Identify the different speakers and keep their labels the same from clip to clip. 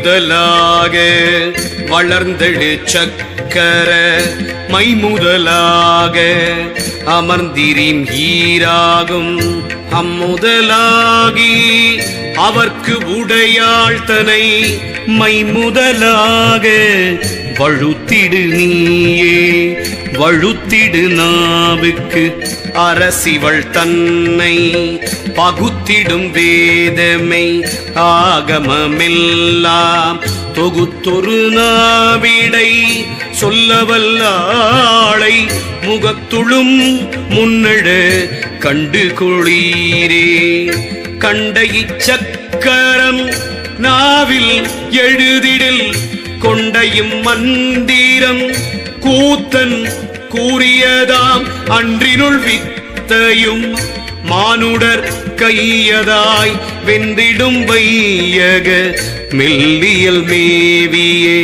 Speaker 1: முதலாக வளர்ந்தெழு சக்கர மை முதலாக அமர்ந்திரின் ஈராகும் அம்முதலாகி அவர்க்கு உடையாழ்த்தனை மை முதலாக வழுத்திடு நீயே வழுத்திடு நாவுக்கு அரசிவள் தன்னை பகுத்திடும் வேதமை ஆகமமெல்லாம் தொகுத்தொரு நாவிடை சொல்லவல்லாளை முகத்துளும் முன்னெழ கண்டு கொளீரே. கண்ட இச்சக்கரம் நாவில் எழுதிடில் கொண்டையும் மந்திரம் கூத்தன் கூறியதாம் அன்றினுள் வித்தையும் மானுடர் கையதாய் வென்றிடும் வையக மெல்லியல் மேவியே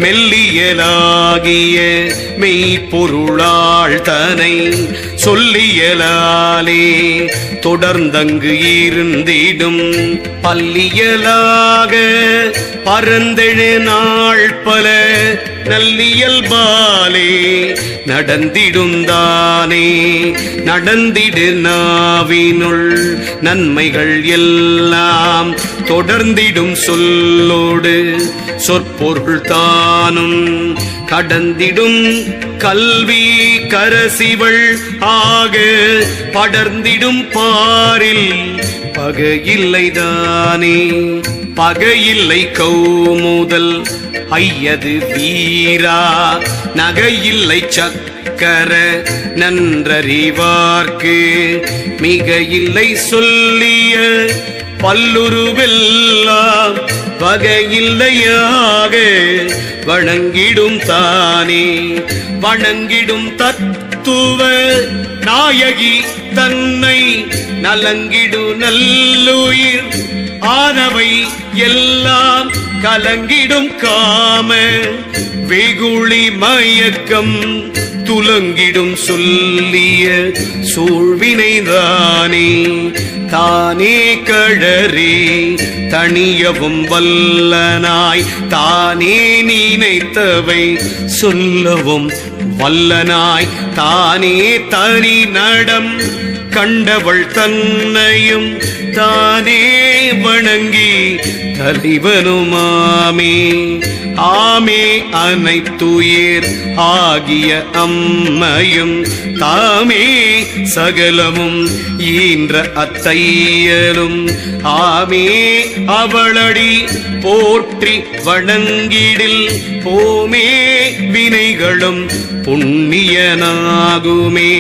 Speaker 1: மெல்லியலாகிய மெய்ப்பொருளாள் தனை சொல்லியலாலே தொடர்ந்தங்கு இருந்திடும் பல்லியலாக பரந்தெழு நாள் பல நல்லியல்பாலே நடந்திடுந்தானே நடந்திடு நாவினுள் நன்மைகள் எல்லாம் தொடர்ந்திடும் சொல்லோடு சொற்பொருள் தானும் கடந்திடும் கல்வி கரசிவள் ஆக படர்ந்திடும் பாரில் பகையில்லைதானே பகையில்லை கௌமுதல் ஐயது வீரா நகையில்லை சக்கர நன்றறிவார்க்கு மிக இல்லை சொல்லிய பல்லுருவெல்லாம் வகையில்லையாக வணங்கிடும் தானே வணங்கிடும் தத்துவ நாயகி தன்னை நலங்கிடு நல்லுயிர் ஆனவை எல்லாம் கலங்கிடும் காம வெகுளி மயக்கம் துலங்கிடும் சொல்லிய சூழ்வினைதானே தானே கழறி தணியவும் வல்லனாய் தானே நினைத்தவை சொல்லவும் வல்லனாய் தானே தனி நடம் கண்டவள் தன்னையும் தானே வணங்கி தலைவனுமாமே ஆமே அனைத்துயிர் ஆகிய அம்மையும் தாமே சகலமும் ஈன்ற அத்தையலும் ஆமே அவளடி போற்றி வணங்கிடில் போமே வினைகளும் புண்ணியனாகுமே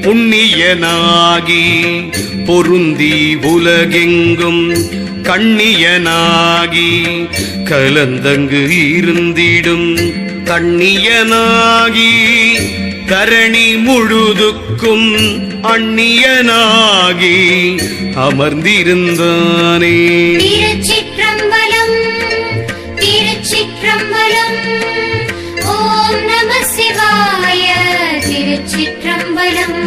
Speaker 1: புண்ணியனாகி பொருந்தி உலகெங்கும் கண்ணியனாகி கலந்தங்கு இருந்திடும் கண்ணியனாகி கரணி முழுதுக்கும் அந்நியனாகி அமர்ந்திருந்தானே.
Speaker 2: திருச்சிற்றம்பலம் திருச்சிற்றம்பலம் ஓம் நம சிவாய. திருச்சிற்றம்பலம்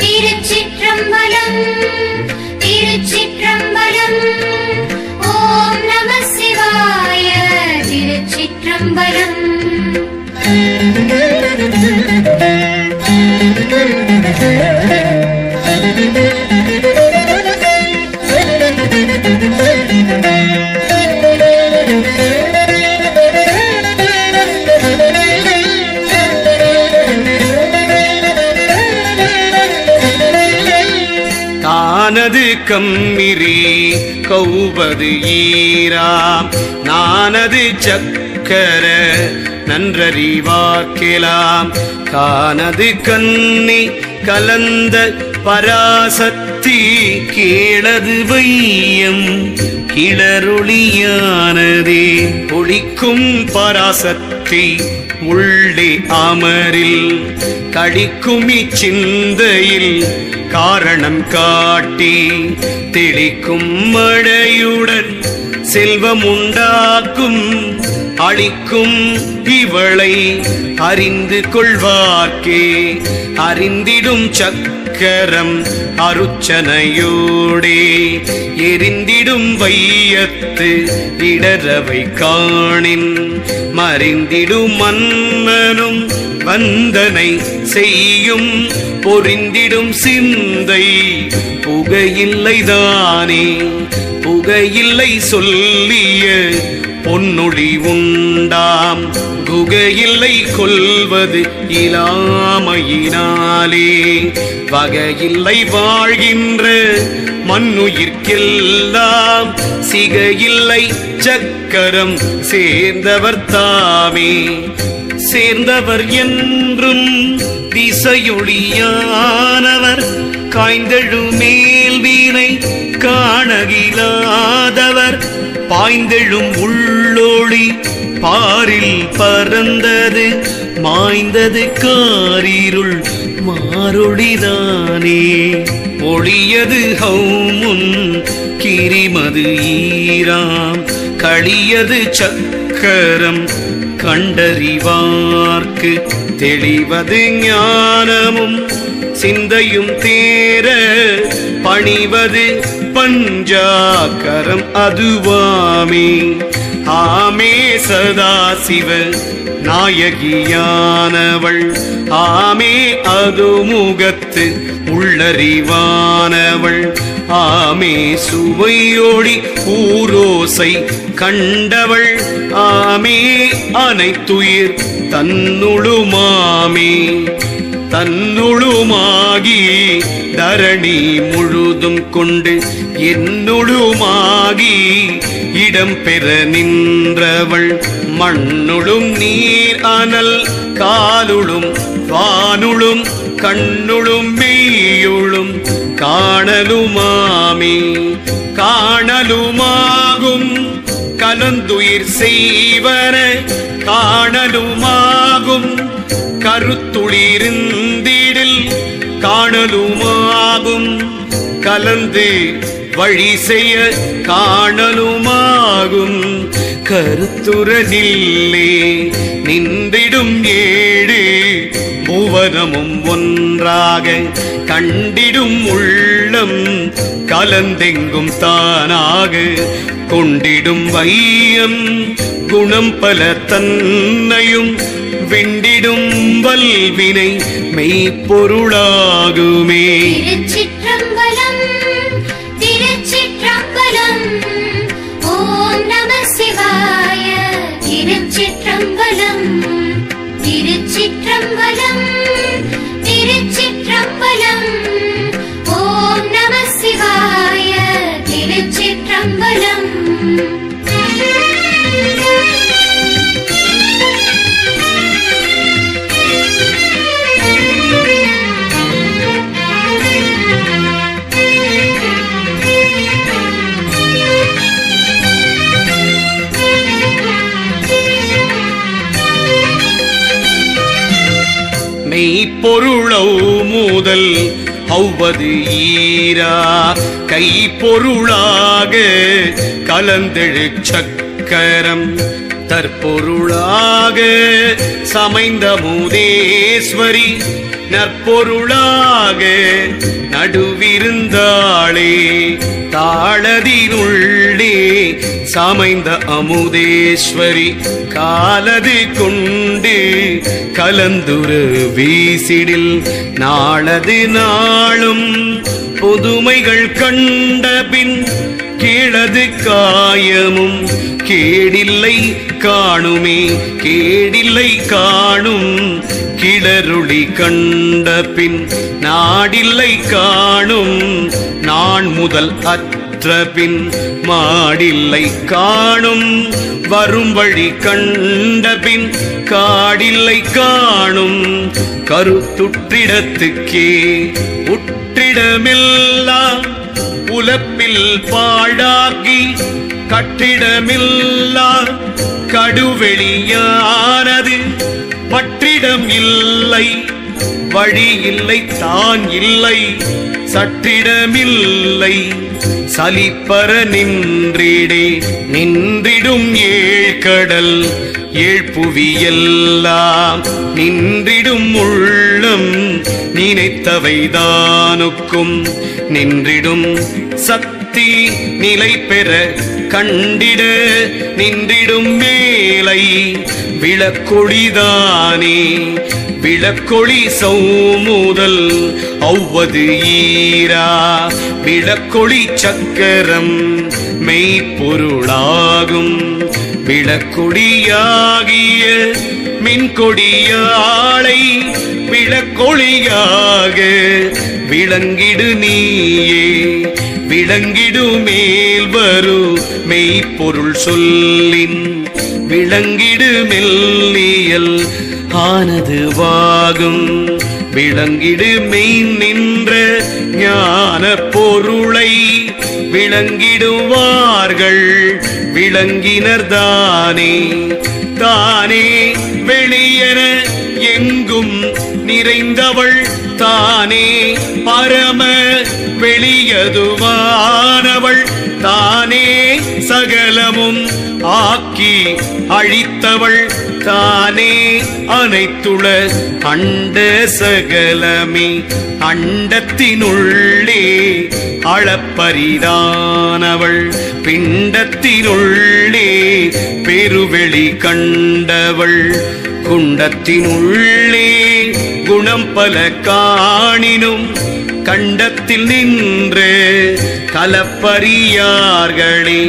Speaker 2: திருச்சிற்றம்பலம் திருச்சிற்றம்பலம் ஓம் நம சிவாய. திருச்சிற்றம்பலம்
Speaker 1: தானது கம்மிரி கௌவது ஈராம் நானது சக்கர நன்றறிவார்க்கலாம் கானது கண்ணி கலந்த பராசக்தி கீழது வையம் கிளரொளியானதே ஒளிக்கும் பராசக்தி உள்ளே அமரில் கடிக்கும் இச்சிந்தையில் காரணம் காட்டி தெளிக்கும் மழையுடன் செல்வம் உண்டாக்கும் அளிக்கும் இவளை அறிந்து கொள்வார்க்கே அறிந்திடும் சக்கரம் அருச்சனையோடே எரிந்திடும் வையத்து இடரவை காணின் மறிந்திடும் மன்னனும் வந்தனை செய்யும் பொறிந்திடும் சிந்தை புகையில்லைதானே புகையில்லை சொல்லிய பொன்னொழி உண்டாம் குகையில்லை கொள்வது இலாமையினாலே வகையில்லை வாழ்கின்ற மண்ணுயிர்க்கெல்லாம் சிகையில்லை சக்கரம் சேர்ந்தவர் தாமே சேர்ந்தவர் என்றும் திசையொளியானவர் காய்ந்தெழு மேல் வீணை காணகிலாதவர் பாய்ந்தெழும் உள்ளொளி பாரில் பறந்தது மாய்ந்தது காரிருள் மாரொளிதானே ஒளியது ஹவுமுன் கிரிமது ஈராம் களியது சக்கரம் கண்டறிவார்க்கு தெளிவது ஞானமும் சிந்தையும் தேர பணிவது பஞ்சாக்கரம் அதுவாமே ஆமே சதாசிவ நாயகியானவள் ஆமே அதுமுகத்து உள்ளறிவானவள் ஆமே சுவையோடி ஊரோசை கண்டவள் ஆமே அனைத்துயிர் தன்னுளுமாமே தன்னுளுமாகி தரணி முழுதும் கொண்டு என்னுளுமாகி இடம் பெற நின்றவள் மண்ணுளும் நீர் அனல் காலுளும் வானுளும் கண்ணுளும் மெய்யுளும் காணலுமாமே காணலுமாகும் கலந்துயிர் செய்வன காணலுமாகும் கருத்துளிருந்திடில் காணலுமாகும் கலந்து வழி செய்ய காணலுமாகும் கருத்துரனில்லே நின்றிடும் ஏழு புவனமும் ஒன்றாக கண்டிடும் உள்ளம் கலந்தெங்கும் தானாக கொண்டிடும் வையம் குணம் பல தன்னையும் விண்டிடும் வல்வினை மெய்ப்பொருளாகுமே.
Speaker 2: திருச்சிற்றம்பலம் திருச்சிற்றம்பலம் ஓம் நம சிவாய. திருச்சிற்றம்பலம் திருச்சிற்றம்பலம் திருச்சிற்றம்பலம் ஓம் நம சிவாய. திருச்சிற்றம்பலம்
Speaker 1: மெய்ப்பொருளவு முதல் அவ்வது ஈரா கைப்பொருளாக கலந்தெழு சக்கரம் தற்பொருளாக சமைந்த மூதேஸ்வரி நற்பொருளாக நடுவிருந்தாளே தாளதினுள்ளே சமைந்த அமுதேஸ்வரி காலது கொண்டு கலந்துரு வீசிடில் நாளது நாளும் புதுமைகள் கண்ட பின் கீழது காயமும் கேடில்லை காணுமே கேடில்லை காணும் கிளருளி கண்ட பின் நாடில்லை காணும் நான் முதல் அற்ற பின் மாடில்லை காணும் வரும் வழி கண்ட பின் காடில்லை காணும் கருத்துற்றிடத்துக்கே உற்றிடமெல்லாம் உலப்பில் பாழாக்கி கட்டிடமில்லா கடுவெளியானது பற்றிடம் இல்லை வழி இல்லை தான் இல்லை சற்றிடமில்லை சலிப்பற நின்றிடே நின்றிடும் ஏழ்கடல் ஏழ்புவியெல்லாம் நின்றிடும் உள்ளம் நினைத்தவைதானுக்கும் நின்றிடும் சக்தி நிலை பெற கண்டிட நின்றிடும் மேலை விளக்கொளிதானே விளக்கொளி சௌமுதல் ஒவ்வது ஈரா விளக்கொளி சக்கரம் மெய்ப்பொருளாகும் விளக்கொடியாகிய மின்கொடியாளை விளக்கொளியாக விளங்கிடு நீயே விளங்கிடு மேல் வரு மெய்ப்பொருள் சொல்லின் விளங்கிடு மெல்லியல் ஆனதுவாகும் விளங்கிடு மெய் நின்ற ஞான பொருளை விளங்கிடுவார்கள் விளங்கினர்தானே தானே வெளியென எங்கும் நிறைந்தவள் தானே பரம வெளியதுவானவள் தானே சகலமும் ஆக்கி அழித்தவள் தானே அனைத்துள அண்ட சகலமே அண்டத்தினுள்ளே அளப்பரிதானவள் பிண்டத்தினுள்ளே பெருவெளி கண்டவள் குண்டத்தினுள்ளே குணம் பல காணினும் கண்டத்தில் நின்று கலப்பரியார்களே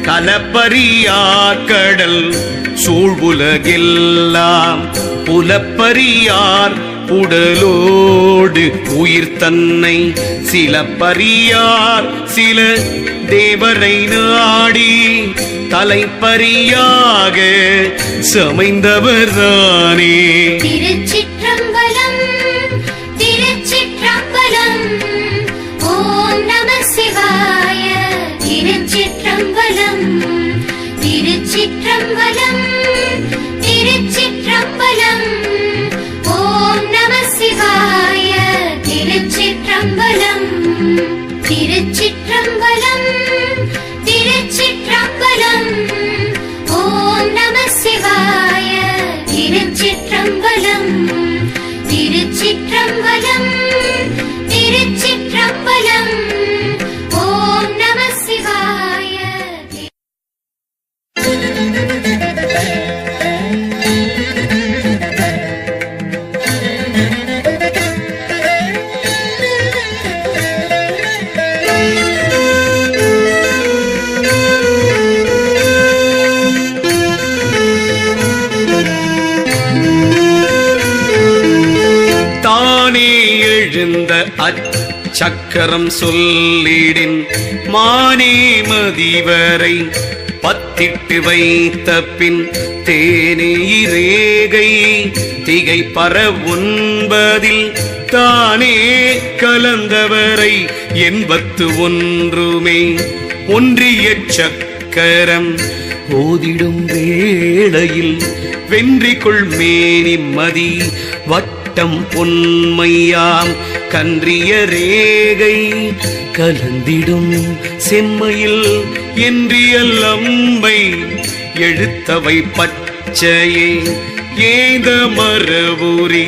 Speaker 1: கலப்பரியார்கடல் சூழ்வுலகெல்லாம் புலப்பரியார் உடலோடு உயிர் தன்னை சில பரியார் சில தேவரை நாடி தலைப்பரியாக சமைந்தவர்தானே.
Speaker 2: திருச்சிற்றம்பலம் திருச்சிற்றம்பலம் ஓம் நம சிவாய. திருச்சிற்றம்பலம் திருச்சிற்றம்பலம் திருச்சிற்றம்பலம் ஓம் நம சிவாய. திருச்சிற்றம்பலம் திருச்சிற்றம்பலம் திருச்சிற்றம்பலம் ஓம் நம சிவாய. திருச்சிற்றம்பலம் திருச்சிற்றம்பலம் திருச்சிற்றம்பலம் ஓம் நம சிவாய.
Speaker 1: எழுந்த அச்சக்கரம் சொல்லிடின் மானே மதிவரை பத்திட்டு வைத்த பின் தேனே இரேகை திகை பர ஒன்பதில் தானே கலந்தவரை 81 ஒன்றிய சக்கரம் ஓதிடும் வேளையில் வென்றிக்குள் மேனி மதி வட்டம் பொன்மையாம் கன்றிய ரேகை கலந்திடும் செம்மையில் என்றியல் அம்பை எழுத்தவை பச்சையே ஏத மரபுரி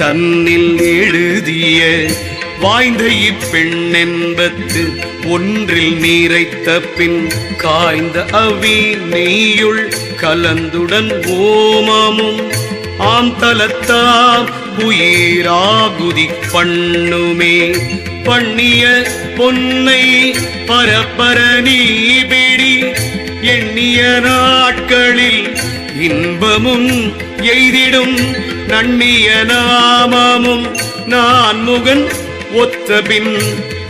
Speaker 1: தன்னில் எழுதிய வாய்ந்த இப்பெண்ணென்பத்து ஒன்றில் நீரைத்த பின் காய்ந்த அவி நெய்யுள் கலந்துடன் ஓமமும் ஆம் தலத்தாம் உயிராகுதி பண்ணுமே பண்ணிய பொன்னை பரப்பர நீபிடி எண்ணிய நாட்களில் இன்பமும் எய்திடும் நன்னிய நாமமும் நான் முகன் ஒத்தபின்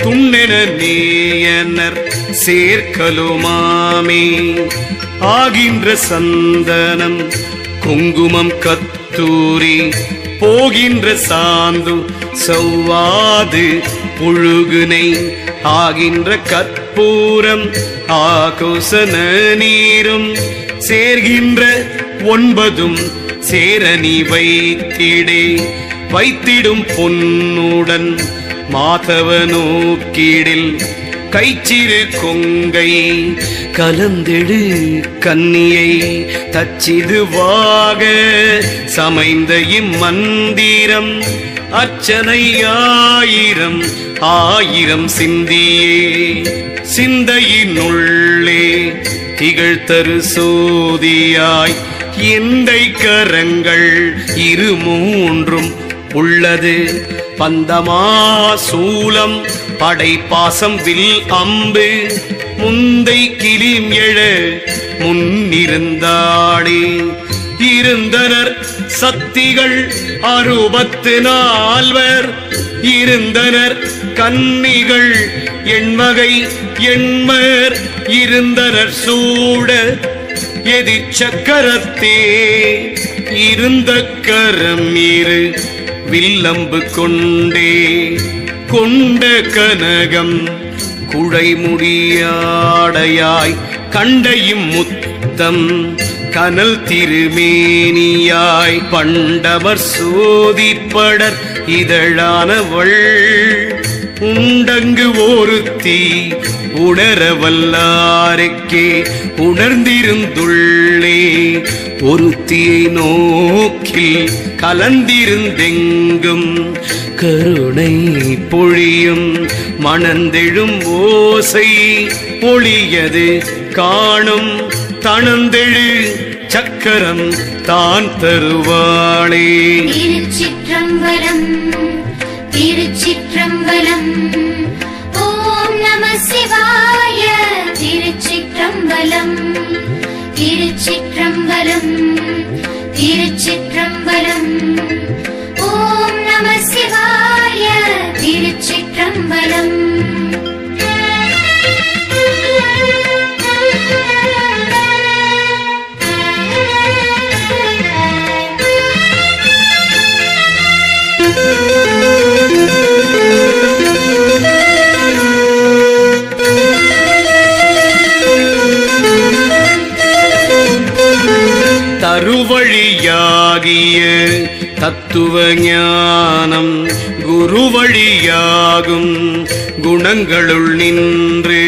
Speaker 1: துண்ணென நேயனர் சேர்க்கலுமாமே ஆகின்ற சந்தனம் குங்குமம் கத்தூரி போகின்ற சாந்து சௌவாது புழுகுனை ஆகின்ற கற்பூரம் ஆகோசன நீரும் சேர்கின்ற 9 சேரணி வைத்திடே வைத்திடும் பொன்னுடன் மாதவ நோக்கிடில் கைச்சிறு கொங்கை கலந்தெழு கன்னியை தச்சிதுவாக சமைந்த இம்மந்திரம் அர்ச்சனை ஆயிரம் ஆயிரம் சிந்தியே சிந்தையினுள்ளே திகழ்தரு சோதியாய் எந்தை கரங்கள் இரு மூன்றும் உள்ளது பந்தமா சூலம் படைப்பாசம் வில் அம்பு முந்தை கிளிம் எழ முன்னிருந்தாடே இருந்தனர் சக்திகள் 64 இருந்தனர் கன்னிகள் எண்வகை எண்மர் இருந்தனர் சூட எதிர் சக்கரத்தே இருந்த கரம் இரு வில்லம்பு கொண்டே கொண்ட கனகம் குழைமுடியாடையாய் கண்டையும் முத்தம் கனல் திருமேனியாய் பண்டவர் சோதிப்படர் இதழானவள் உண்டங்கு ஒருத்தி உணரவல்லாருக்கே உணர்ந்திருந்துள்ளே ஒருத்தியை நோக்கில் கலந்திருந்தெங்கும் கருணை பொழியும் மணந்தெழும் ஓசை ஒளியது காணும் தனந்தெழு சக்கரம் தான் தருவாளே.
Speaker 2: திருச்சிற்றம்பலம் திருச்சிற்றம்பலம் ஓம் நம சிவாய. திருச்சிற்றம்பலம் திருச்சிற்றம்பலம் திருச்சிற்றம்பலம் ஓம் நம சிவாய. திருச்சிற்றம்பலம்
Speaker 1: தருவழியாகிய தத்துவ ஞானம் குருவழியாகும் குணங்களுள் நின்று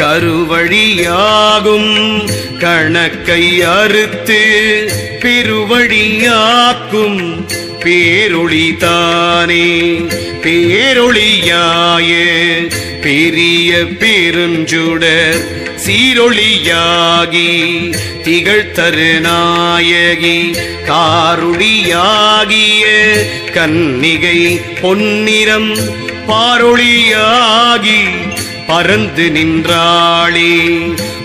Speaker 1: கருவழியாகும் கணக்கை அறுத்து பெருவழியாக்கும் பேரொளி தானே. பேரொளியாய பெரிய பெருஞ்சுடர் சீரொளியாகி திகழ்தரு நாயகி காருளியாகிய கன்னிகை பொன்னிறம் பாரொளியாகி பரந்து நின்றாளே.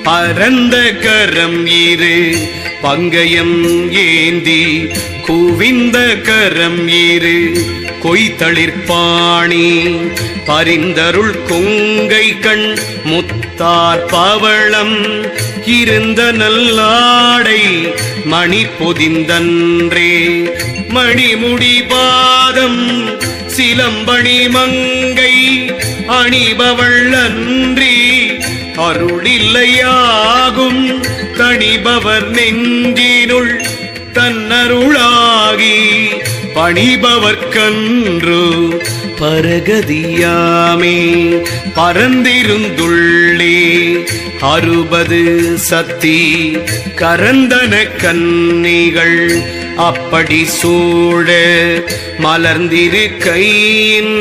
Speaker 1: பரந்த கரம் இரு பங்கயம் ஏந்தி குவிந்த கரம் இரு கொய்தளிர்பாணி பரிந்தருள் கொங்கை கண் முத்தார் பவளம் இருந்த நல்லாடை மணி பொதிந்தன்றே. மணிமுடி பாதம் சிலம்பணி மங்கை அணிபவள் அன்றி அருளில்லையாகும் தணிபவர் நெஞ்சினுள் தன்னருளாகி பணிபவர்க்கன்று பரகதியாமே. பரந்திருந்துள்ளே 60 சக்தி கரந்தன கன்னிகள் அப்படி சூழ மலர்ந்திரு கையின்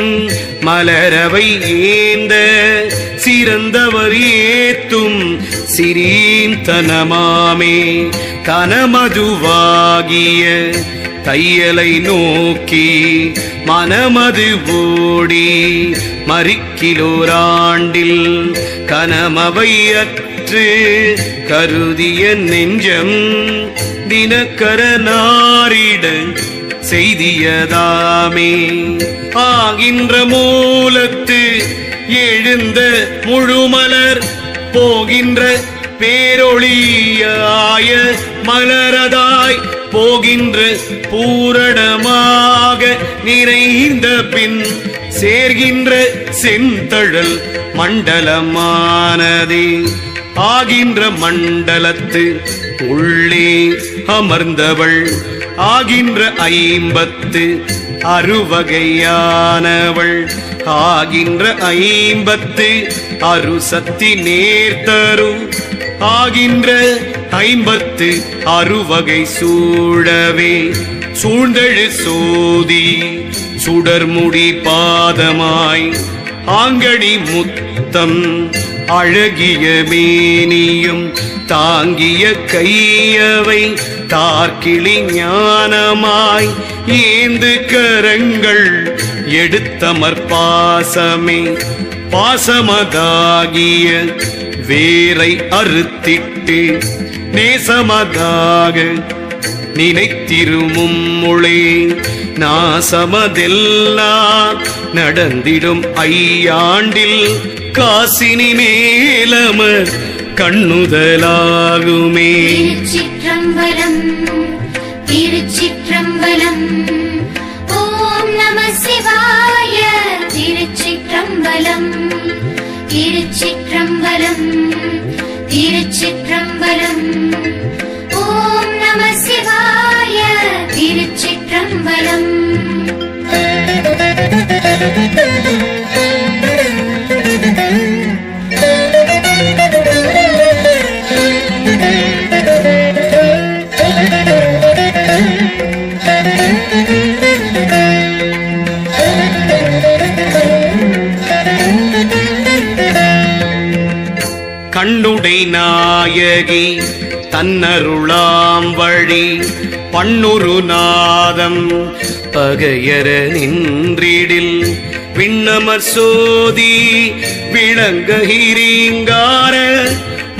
Speaker 1: மலரவை ஏந்த சிறந்தவர் ஏத்தும் சிறீந்தனமாமே. கனமதுவாகிய தையலை நோக்கி மனமது ஓடி மறிக்கிலோராண்டில் கனமவை அற்று கருதிய நெஞ்சம் தினக்கர நாரிட செய்தியதாமே. ஆகின்ற மூலத்து எழுந்த முழுமலர் போகின்ற பேரொளியாய மலரதாய் போகின்ற பூரணமாக நிறைந்த பின் சேர்கின்ற செந்தழல் மண்டலமானதே. ஆகின்ற மண்டலத்து உள்ளே அமர்ந்தவள் ஆகின்ற 50 அறுவகையானவள் ஆகின்ற 56 சக்தி நேர்த்தரு ஆகின்ற 56 வகை சூழவே சூழ்ந்தெழு சோதி சுடர்முடி பாதமாய் ஆங்கடி முத்தம் அழகிய மேனியும் தாங்கிய கையவை தார்கிளி ஞானமாய் ஏந்து கரங்கள் எடுத்தமர் பாசமே பாசமதாகிய வேரை அறுத்திட்டு நேசமதாக நினைத்திருமும் மொழே நாசமதெல்லாம் நடந்திடும் ஐயாண்டில் காசினி மேலமர் கண்ணுதலாகுமே.
Speaker 2: திருச்சிற்றம்பலம் திருச்சிற்றம்பலம். ஓம் நம சிவாய. திருச்சிற்றம்பலம் திருச்சிற்றம்பலம் திருச்சிற்றம்பலம். ஓம் நம சிவாய. திருச்சிற்றம்பலம்.
Speaker 1: கண்ணுடை நாயகி தன்னருளாம் வழி பண்ணுரு நாதம் பகையர நின்றிடில் விண்ணமர் சோதி விளங்ககிரீங்கார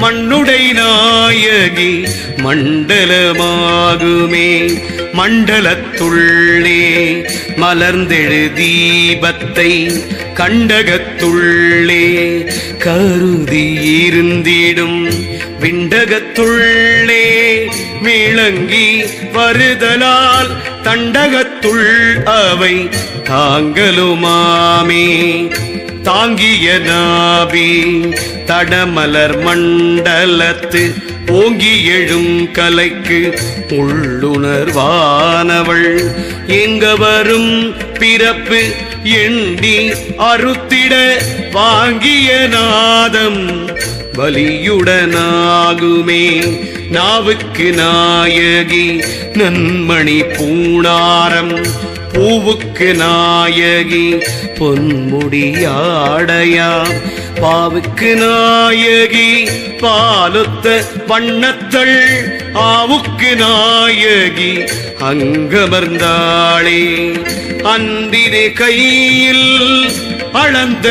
Speaker 1: மண்ணுடை நாயகி மண்டலமாகுமே. மண்டலத்துள்ளே மலர்ந்தெழு தீபத்தை கண்டகத்துள்ளே கருதி இருந்திடும் விண்டகத்துள்ளே விளங்கி வருதலால் தண்டகத்துள் அவை தாங்கலுமாமே. தாங்கிய நாபி தடமலர் மண்டலத்து ஓங்கி எழும் கலைக்கு உள்ளுணர்வானவள் எங்க வரும் பிறப்பு எண்ணி அறுத்திட வாங்கிய நாதம் வலியுடனாகுமே. நாவுக்கு நாயகி நன்மணி பூணாரம் பூவுக்கு நாயகி பொன்முடியாடையா பாவுக்கு நாயகி பாலுத்த வண்ணத்தள் ஆவுக்கு நாயகி அங்கமர்ந்தாளே. அன்றிரு கையில் அளந்த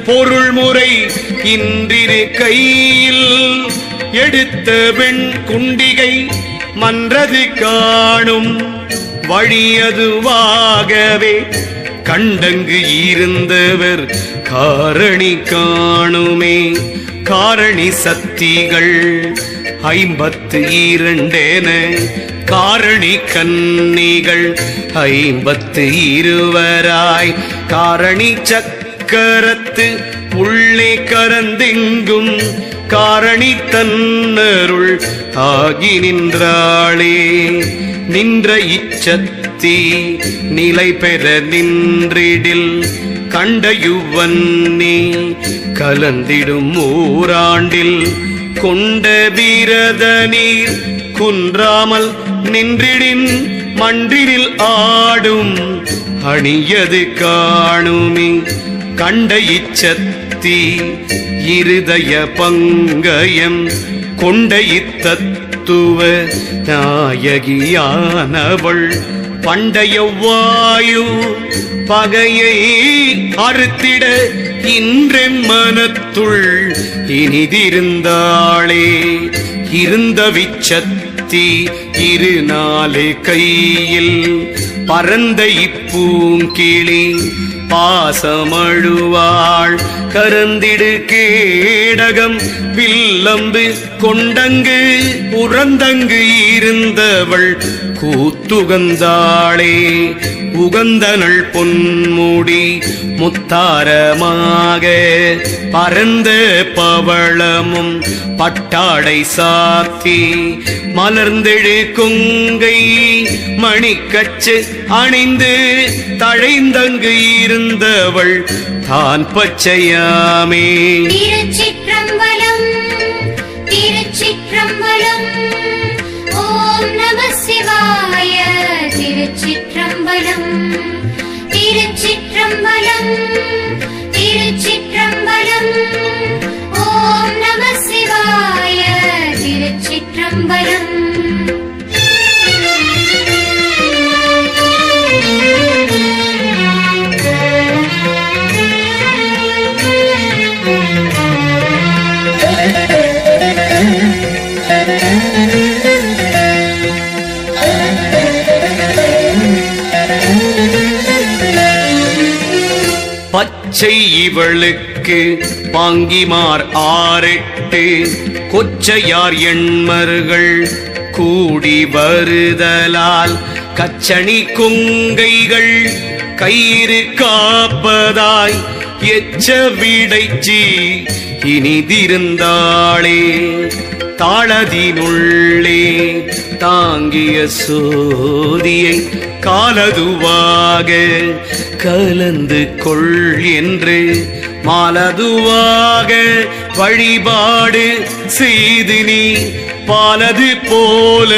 Speaker 1: பொருள் முறை இன்றிரு கையில் எடுத்த வெண் குண்டிகை மன்றது காணும் வழியதுவாகவே கண்டங்கு இருந்தவர் காரணி காணுமே. காரணி சக்திகள் 52 காரணி கன்னிகள் 52 காரணி சக்கரத்து உள்ளே கரந்தெங்கும் காரணி தன்னருள் ஆகி நின்றாளே. நின்ற இச்சக்தி நிலை பெற நின்றிடில் கண்டயுவன்னி கலந்திடும் ஓராண்டில் கொண்ட விரத நீர் குன்றாமல் நின்றிடின் மன்றினில் ஆடும் அணியது காணுமே. கண்ட இச்சக்தி இருதய பங்கயம் கொண்ட இத்தத்துவ நாயகியானவள் பண்டைய வாயு பகையை அறுத்திட இன்றெம் மனத்துள் இனிதிருந்தாளே. இருந்த விச்சக்தி 24 கையில் பரந்த இப்பூங்கிளி பாசமழுவாள் கரந்திடு கேடகம் வில்லம்பு கொண்டங்கு உறந்தங்கு இருந்தவள் கூத்துகந்தாளே உகந்தனள் பொன்முடி முத்தாரமாக பரந்த பவளமும் பட்டாடை சாத்தி மலர்ந்தெழு கொங்கை மணிக்கச்சு அணிந்து தழைந்தங்கு இருந்தவள் தான் பச்சையாமே.
Speaker 2: திருச்சிற்றம்பலம் திருச்சிற்றம்பலம் ஓம் நம சிவாய. திருச்சிற்றம்பலம் திருச்சிற்றம்பலம் திருச்சிற்றம்பலம் ஓம் நம சிவாய. திருச்சிற்றம்பலம்
Speaker 1: பச்சை இவளுக்கு பாங்கிமார் 6-8 கொச்சையார் எண்மர்கள் கூடி வருதலால் கச்சணி கொங்கைகள் கயிறு காப்பதாய் எச்ச விடைச்சி இனிதிருந்தாளே. தாளதினுள்ளே தாங்கிய சோதியை காலதுவாக கலந்து கொள் என்று மாலதுவாக வழிபாடு செய்து நீ பாலது போல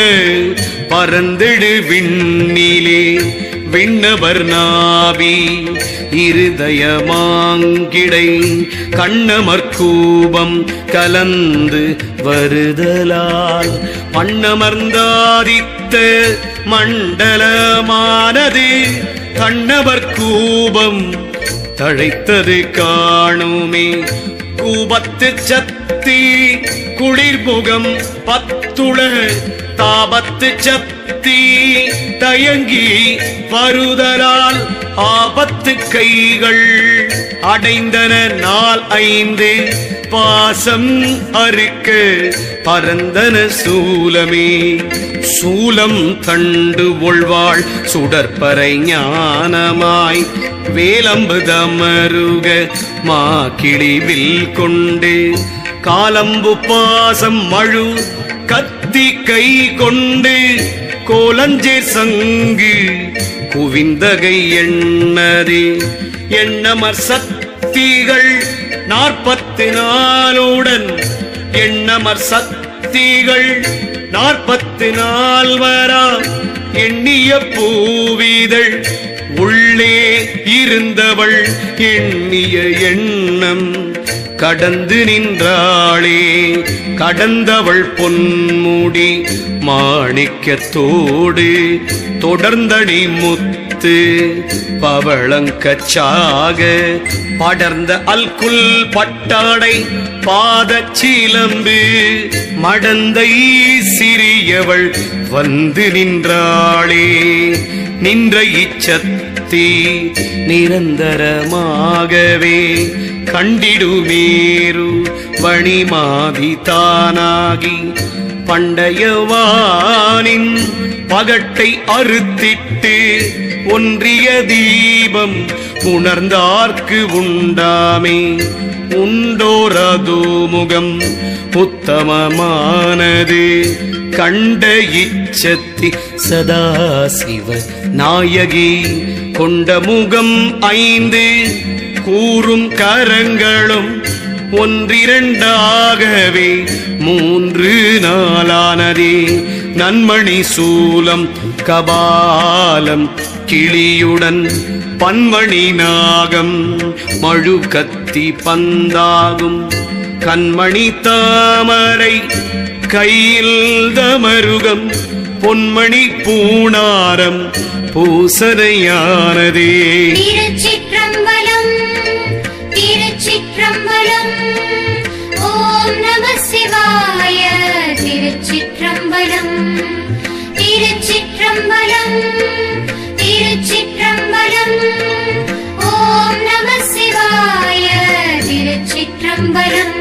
Speaker 1: பரந்திடு விண்ணிலே. விண்ணவர் நாபி இருதயமாங்கிடை கண்ணமர் கூபம் கலந்து வருதலால் பண்ணமர்ந்தாதித்த மண்டலமானது கண்ணவர் கூபம் தழைத்தது காணுமே. கூபத்து சத்தி குளிர்முகம் பத்துள தாபத்து சத்தி தயங்கி வருதலால் ஆபத்து கைகள் அடைந்தன 4-5 பாசம் அறுக்க பரந்தன சூலமே. சூலம் தண்டு ஒள்வாள் சுடற்பறை ஞானமாய் வேலம்பு தமருக மாக்கிளிவில் கொண்டு காலம்பு பாசம் மழு கத்தி கை கொண்டு கோலஞ்சே சங்கு குவிந்தகை எண்ணதே. எண்ணமர் சக்திகள் 44 எண்ணமர் சக்திகள் 44 வரா எண்ணிய பூவிதழ் உள்ளே இருந்தவள் எண்ணிய எண்ணம் கடந்து நின்றாளே. கடந்தவள் பொன்முடி மாணிக்கத்தோடு தொடர்ந்தடி முத்து பவளங்கச்சாக படர்ந்த அல்குல் பட்டாடை பாதச்சிலம்பு மடந்தை சிறியவள் வந்து நின்றாளே. நின்ற இச்சத்தி நிரந்தரமாகவே கண்டிடுமேரு வணிமாதி தானாகி பண்டையவானின் பகட்டை அறுத்திட்டு ஒன்றிய தீபம் உணர்ந்தார்க்கு உண்டாமே. உண்டோரது முகம் உத்தமமானது கண்ட இச்சத்தி சதாசிவ நாயகி கொண்ட முகம் 5 கூறும் கரங்களும் 1-2ஆகவே 3-4ஆனதே. நன்மணி சூலம் கபாலம் கிளியுடன் பன்மணி நாகம் மழு கத்தி பந்தாகும் கண்மணி தாமரை கையில் தமருகம் பொன்மணி பூணாரம் பூசனையானதே.
Speaker 2: திருச்சிற்றம்பலம் திருச்சிற்றம்பலம் ஓம் நம சிவாய. திருச்சிற்றம்பலம் திருச்சிற்றம்பலம் திருச்சிற்றம்பலம் ஓம் நம சிவாய. திருச்சிற்றம்பலம்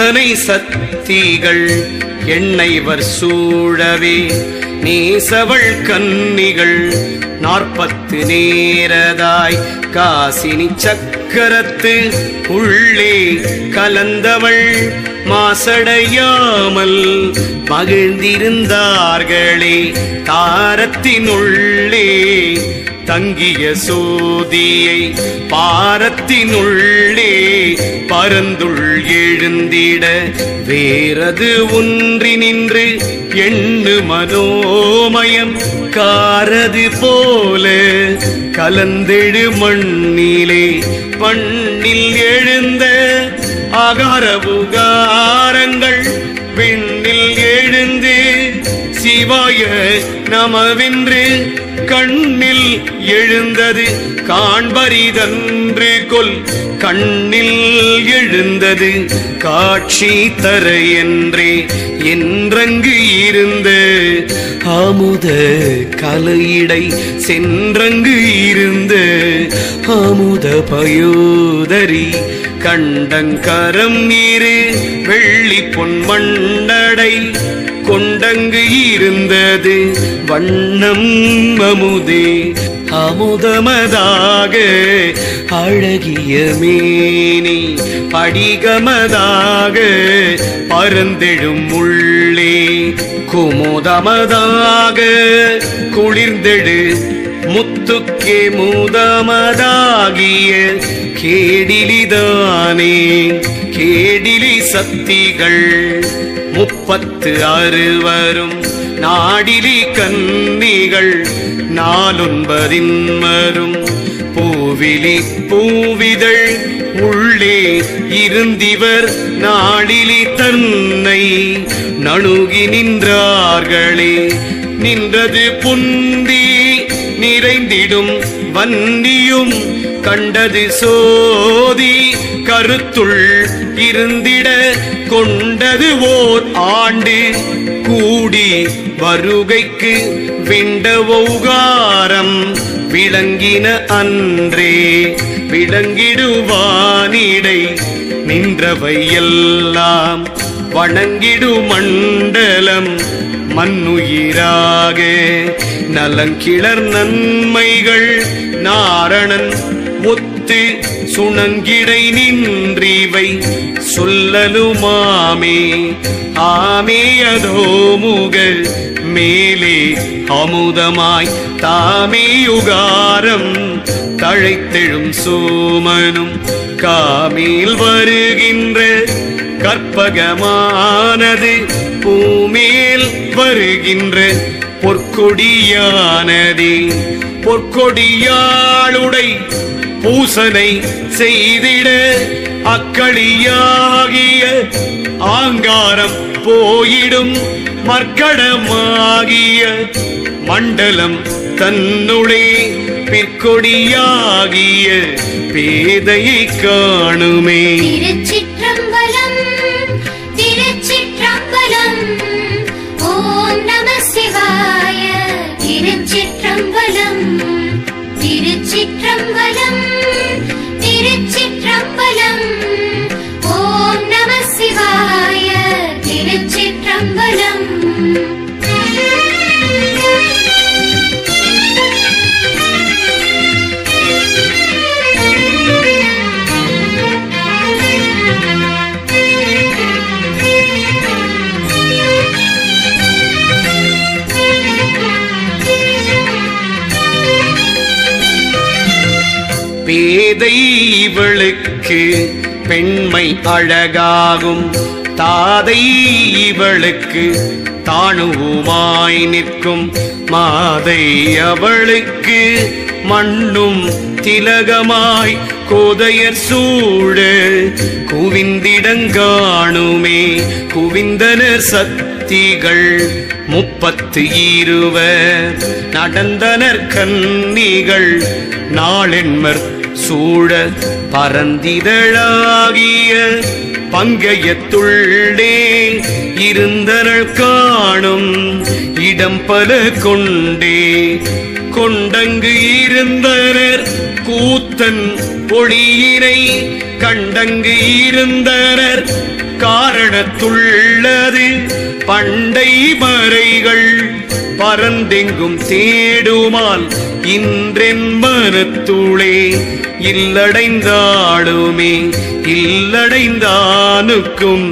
Speaker 1: பூசனை சக்திகள் எண்ணெய்வர் சூழவே நேசவள் கன்னிகள் 40 நேரதாய் காசினி சக்கரத்து உள்ளே கலந்தவள் மாசடையாமல் மகிழ்ந்திருந்தார்களே தாரத்தினுள்ளே தங்கிய சோதியை பாரத்தினுள்ளே பரந்துள் எழுந்திட வேறது ஒன்றி நின்று எண்ணு மனோமயம் காரது போல கலந்தெழு மண்ணிலே பண்ணில் எழுந்த ஆகார உகாரங்கள் விண்ணில் எழுந்து சிவாய நமவென்று கண்ணில் எழுந்தது காண்பரிதன்று கொல் கண்ணில் எழுந்தது காட்சி தர என்றே என்றங்கு இருந்த அமுத கலையிடை சென்றங்கு இருந்த அமுத பயோதரி கண்டங்கரம் நீரு வெள்ளி பொன் மண்டடை கொண்டங்கு இருந்தது வண்ணம் அமுதே அமுதமதாக அழகிய மேனி படிகமதாக பரந்தெழும் உள்ளே குமுதமதாக குளிர்ந்தெழு முத்துக்கே முதமதாகிய கேடிலிதானே கேடிலி சக்திகள் 36 நாடிலி கன்னிகள் 49 பூவிலி பூவிதழ் உள்ளே இருந்திவர் நாடிலி தன்னை நணுகி நின்றார்களே நின்றது புந்தி நிறைந்திடும் வன்னியும் கண்டது சோதி கருத்துள் இருந்திட கொண்டது ஓர் ஆண்டு கூடி வருகைக்கு விண்டவோகாரம் விளங்கின அன்றே விளங்கிடுவானிடை நின்றவையெல்லாம் வணங்கிடு மண்டலம் மண்ணுயிராக நலங்கிளர் நன்மைகள் நாரணன் ஒத்து சுணங்கிடை நின்றிவை சொல்லலுமாமே ஆமேயதோ முகல் மேலே அமுதமாய் தாமேயுகாரம் தழைத்தெழும் சோமனும் காமேல் வருகின்ற கற்பகமானது பூமேல் வருகின்ற பொற்கொடியானதே பொற்கொடியாளுடை பூசனை செய்திட அக்களியாகிய ஆங்காரம் போயிடும் மர்க்கடமாகிய மண்டலம் தன்னுளே பிற்கொடியாகிய பேதையை காணுமே.
Speaker 2: திருச்சிற்றம்பலம் திருச்சிற்றம்பலம் ஓம் நம சிவாய. திருச்சிற்றம்பலம் திருச்சிற்றம்பலம் திருச்சிற்றம்பலம் ஓம் நம சிவாய. திருச்சிற்றம்பலம்
Speaker 1: பேதை இவளுக்கு பெண்மை அழகாகும், தாதை இவளுக்கு தாணுவுமாய் நிற்கும், மாதை அவளுக்கு மண்ணும் திலகமாய் கோதையர் சூழ குவிந்திடங்காணுமே. குவிந்தனர் சக்திகள் 32 நடந்தனர் கன்னிகள் நாளென்மர் சூழ பரந்திதழாகிய பங்கையத்துள்ளே இருந்தனள் காணும் இடம் பல கொண்டே. கொண்டங்கு இருந்தனர் கூத்தன் ஒளியினை கண்டங்கு இருந்தனர் காரணத்துள்ளது பண்டை மறைகள் பரந்தெங்கும் தேடுமால் இன்றென் மனத்துளே இல்லடைந்தாடுமே இல்லடைந்தானுக்கும்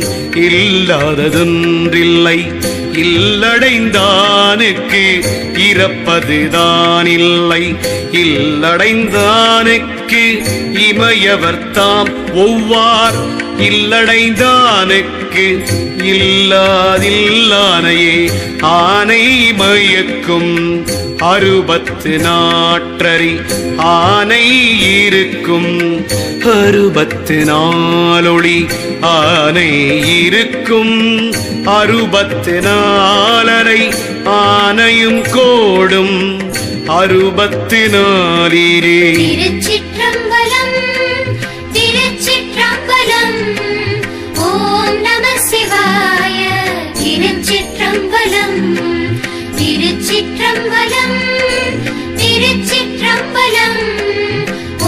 Speaker 1: இல்லாததொன்றில்லை இல்லடைந்தானுக்கு இறப்பதுதான் இல்லை இல்லடைந்தானுக்கு இமையவர் தாம் ஒவ்வார் இல்லடைந்தானுக்கு இல்லாதில்லானையே ஆனை மயக்கும் அறுபத்து நாற்றறி ஆனை இருக்கும் அறுபத்து நாளொளி ஆனை இருக்கும் அறுபத்து நாளரை ஆனையும் கோடும் அறுபத்து நாளிரே.
Speaker 2: திருச்சிற்றம்பலம் திருச்சிற்றம்பலம் ஓம் நம சிவாய. திருச்சிற்றம்பலம் திருச்சிற்றம்பலம் திருச்சிற்றம்பலம்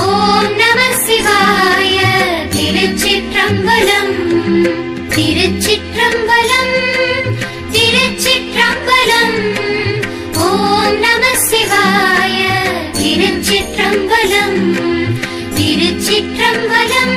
Speaker 2: ஓம் நம சிவாய. திருச்சிற்றம்பலம் திருச்சிற்றம்பலம் திருச்சிற்றம்பலம் ஓம் நம சிவாய. திருச்சிற்றம்பலம் திருச்சிற்றம்பலம்